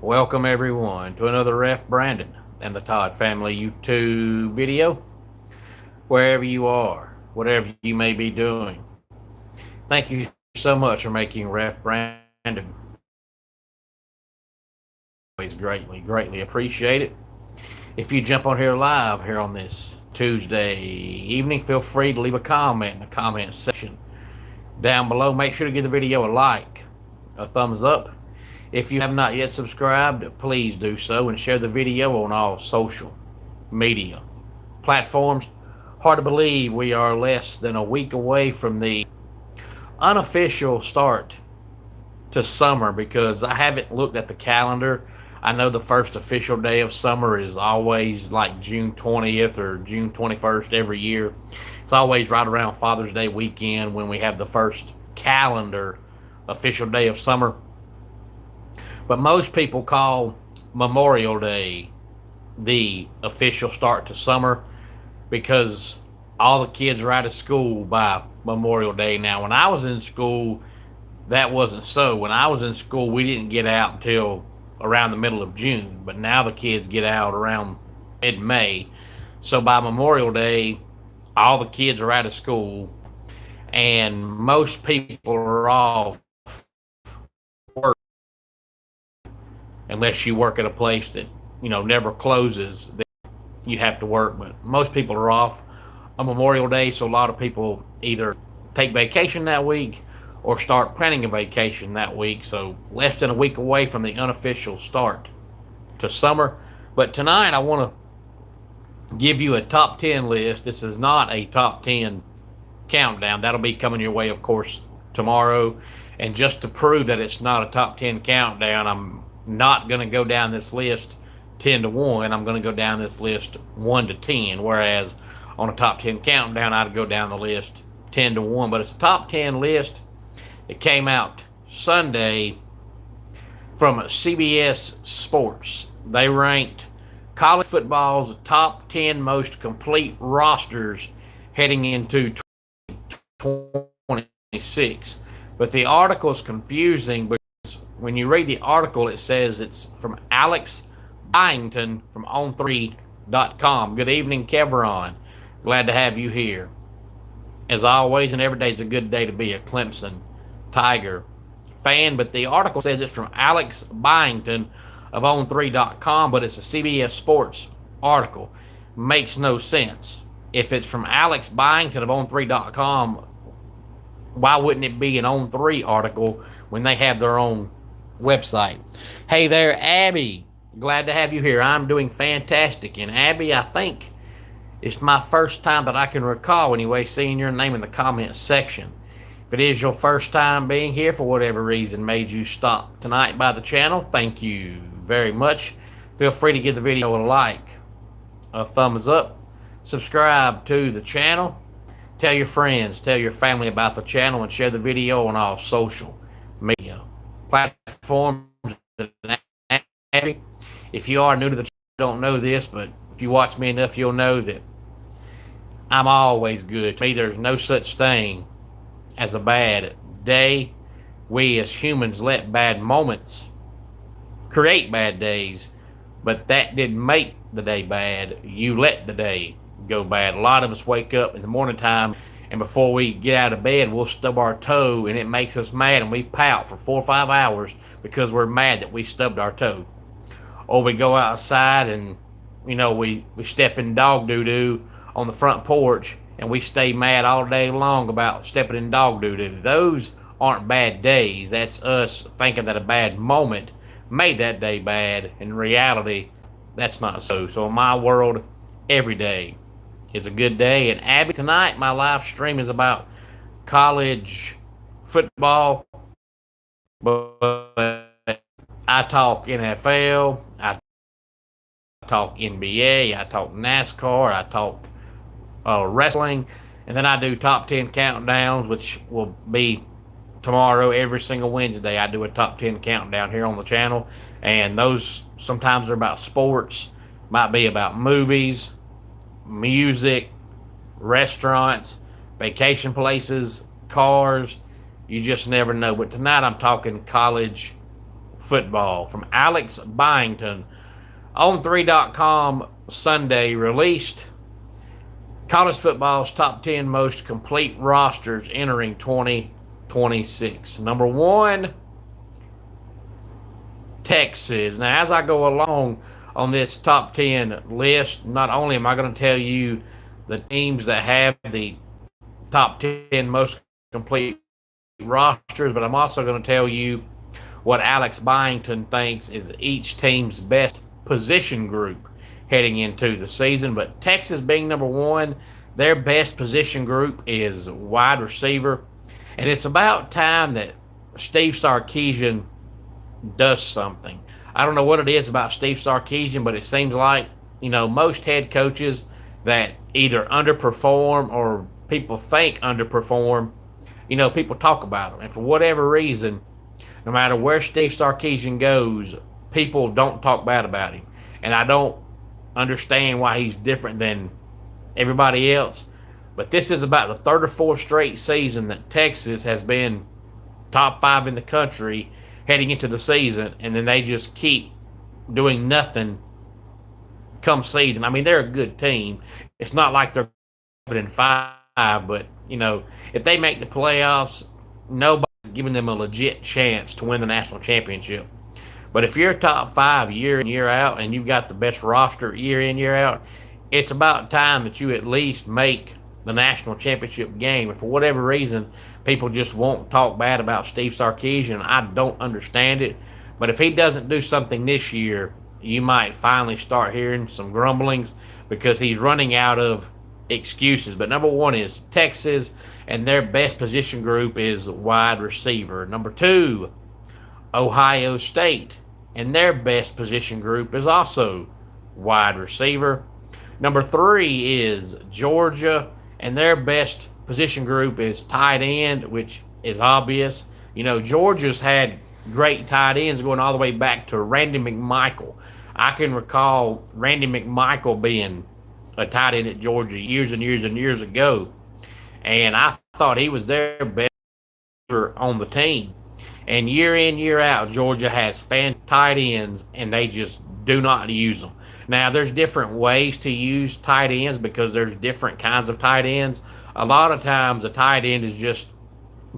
Welcome everyone to another Ref Brandon and the Todd Family YouTube video. Wherever you are, whatever you may be doing, thank you so much for making Ref Brandon. Always greatly appreciate it. If you jump on here live here on this Tuesday evening, feel free to leave a comment in the comment section down below. Make sure to give the video a like, a thumbs up. If you have not yet subscribed, please do so and share the video on all social media platforms. Hard to believe we are less than a week away from the unofficial start to summer, because I haven't looked at the calendar. I know the first official day of summer is always like June 20th or June 21st every year. It's always right around Father's Day weekend when we have the first calendar official day of summer. But most people call Memorial Day the official start to summer because all the kids are out of school by Memorial Day. Now, when I was in school, that wasn't so. When I was in school, we didn't get out until around the middle of June, but now the kids get out around mid-May. So by Memorial Day, all the kids are out of school, and most people are off work, unless you work at a place that never closes. Then you have to work, but most people are off on Memorial Day. So a lot of people either take vacation that week or start planning a vacation that week. So less than a week away from the unofficial start to summer. But tonight I want to give you a top 10 list. This is not a top 10 countdown. That'll be coming your way, of course, tomorrow. And just to prove that it's not a top 10 countdown, I'm not going to go down this list 10 to 1. I'm going to go down this list 1 to 10. Whereas on a top 10 countdown, I'd go down the list 10 to 1. But it's a top 10 list. It came out Sunday from CBS Sports. They ranked college football's top 10 most complete rosters heading into 2026. But the article is confusing because when you read the article, it says it's from Alex Byington from On3.com. Good evening, Kevron. Glad to have you here. As always, and every day is a good day to be a Clemson Tiger fan, but the article says it's from Alex Byington of On3.com, but it's a CBS Sports article. Makes no sense. If it's from Alex Byington of On3.com, why wouldn't it be an On3 article when they have their own website? Hey there, Abby. Glad to have you here. I'm doing fantastic. And Abby, I think it's my first time that I can recall, anyway, seeing your name in the comment section. If it is your first time being here, for whatever reason made you stop tonight by the channel, thank you very much. Feel free to give the video a like, a thumbs up, subscribe to the channel, tell your friends, tell your family about the channel, and share the video on all social media platforms. If you are new to the channel, you don't know this, but if you watch me enough, you'll know that I'm always good. To me, there's no such thing as a bad day. We as humans let bad moments create bad days, but that didn't make the day bad. You let the day go bad. A lot of us wake up in the morning time, and before we get out of bed, we'll stub our toe, and it makes us mad, and we pout for 4 or 5 hours because we're mad that we stubbed our toe. Or we go outside and we step in dog doo-doo on the front porch, and we stay mad all day long about stepping in dog doo-doo. Those aren't bad days. That's us thinking that a bad moment made that day bad. In reality, that's not so. So in my world, every day is a good day. And Abby, tonight my live stream is about college football, but I talk NFL, I talk NBA, I talk NASCAR, I talk wrestling, and then I do top 10 countdowns, which will be tomorrow. Every single Wednesday I do a top 10 countdown here on the channel, and those sometimes are about sports, might be about movies, music, restaurants, vacation places, cars. You just never know. But tonight I'm talking college football from Alex Byington. On3.com Sunday released college football's top 10 most complete rosters entering 2026. Number one, Texas. Now, as I go along on this top 10 list, not only am I going to tell you the teams that have the top 10 most complete rosters, but I'm also going to tell you what Alex Byington thinks is each team's best position group heading into the season. But Texas being number one, their best position group is wide receiver. And it's about time that Steve Sarkisian does something. I don't know what it is about Steve Sarkisian, but it seems like, most head coaches that either underperform or people think underperform, people talk about them. And for whatever reason, no matter where Steve Sarkisian goes, people don't talk bad about him. And I don't understand why he's different than everybody else. But this is about the third or fourth straight season that Texas has been top 5 in the country heading into the season, and then they just keep doing nothing come season. I mean, they're a good team. It's not like they're in 5, but, if they make the playoffs, nobody's giving them a legit chance to win the national championship. But if you're top 5 year in, year out, and you've got the best roster year in, year out, it's about time that you at least make the national championship game. And for whatever reason, people just won't talk bad about Steve Sarkisian. I don't understand it. But if he doesn't do something this year, you might finally start hearing some grumblings because he's running out of excuses. But number one is Texas, and their best position group is wide receiver. Number two, Ohio State, and their best position group is also wide receiver. Number three is Georgia, and their best position group is tight end, which is obvious. Georgia's had great tight ends going all the way back to Randy McMichael. I can recall Randy McMichael being a tight end at Georgia years and years and years ago, and I thought he was their best on the team. And year in, year out, Georgia has fan tight ends, and they just do not use them. Now, there's different ways to use tight ends because there's different kinds of tight ends. A lot of times, a tight end is just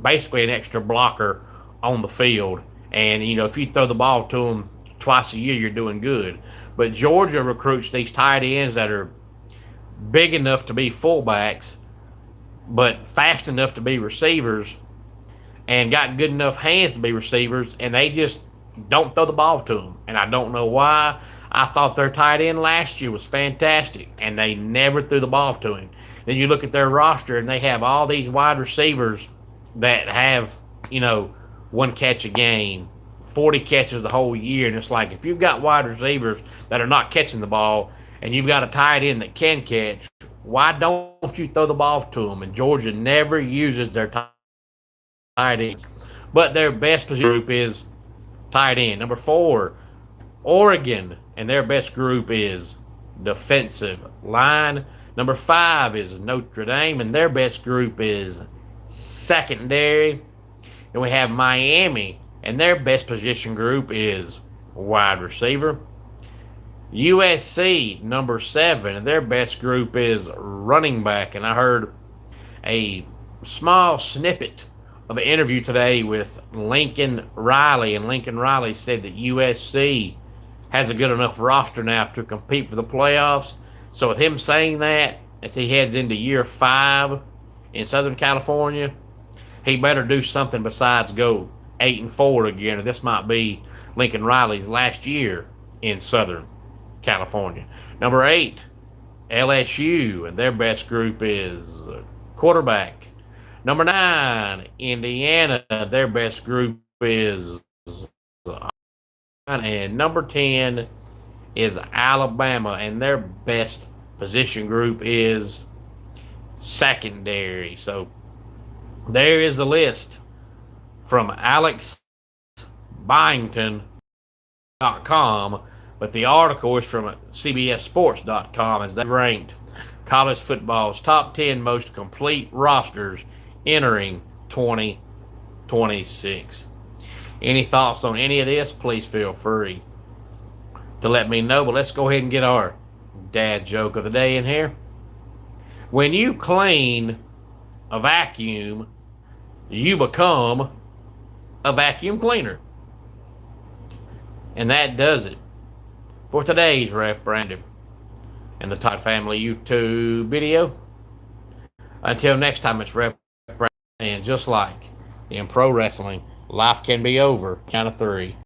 basically an extra blocker on the field. And, if you throw the ball to them twice a year, you're doing good. But Georgia recruits these tight ends that are big enough to be fullbacks, but fast enough to be receivers, and got good enough hands to be receivers, and they just don't throw the ball to them. And I don't know why. I thought their tight end last year was fantastic, and they never threw the ball to him. Then you look at their roster, and they have all these wide receivers that have, one catch a game, 40 catches the whole year. And it's like, if you've got wide receivers that are not catching the ball, and you've got a tight end that can catch, why don't you throw the ball to them? And Georgia never uses their tight ends. But their best position group is tight end. Number four, Oregon, and their best group is defensive line. Number five is Notre Dame, and their best group is secondary. And we have Miami, and their best position group is wide receiver. USC, number 7, and their best group is running back. And I heard a small snippet of an interview today with Lincoln Riley, and Lincoln Riley said that USC has a good enough roster now to compete for the playoffs. So with him saying that, as he heads into year 5 in Southern California, he better do something besides go 8-4 again. And this might be Lincoln Riley's last year in Southern California. Number 8, LSU, and their best group is quarterback. Number 9, Indiana, their best group is, and number 10 is Alabama, and their best position group is secondary. So there is the list from Alex Byington.com, but the article is from CBSSports.com as they ranked college football's top 10 most complete rosters entering 2026. Any thoughts on any of this, please feel free to let me know. But let's go ahead and get our dad joke of the day in here. When you clean a vacuum, you become a vacuum cleaner. And that does it for today's Ref Brandon and the Todd Family YouTube video. Until next time, it's Ref Brandon, and just like in pro wrestling, life can be over. Count of three.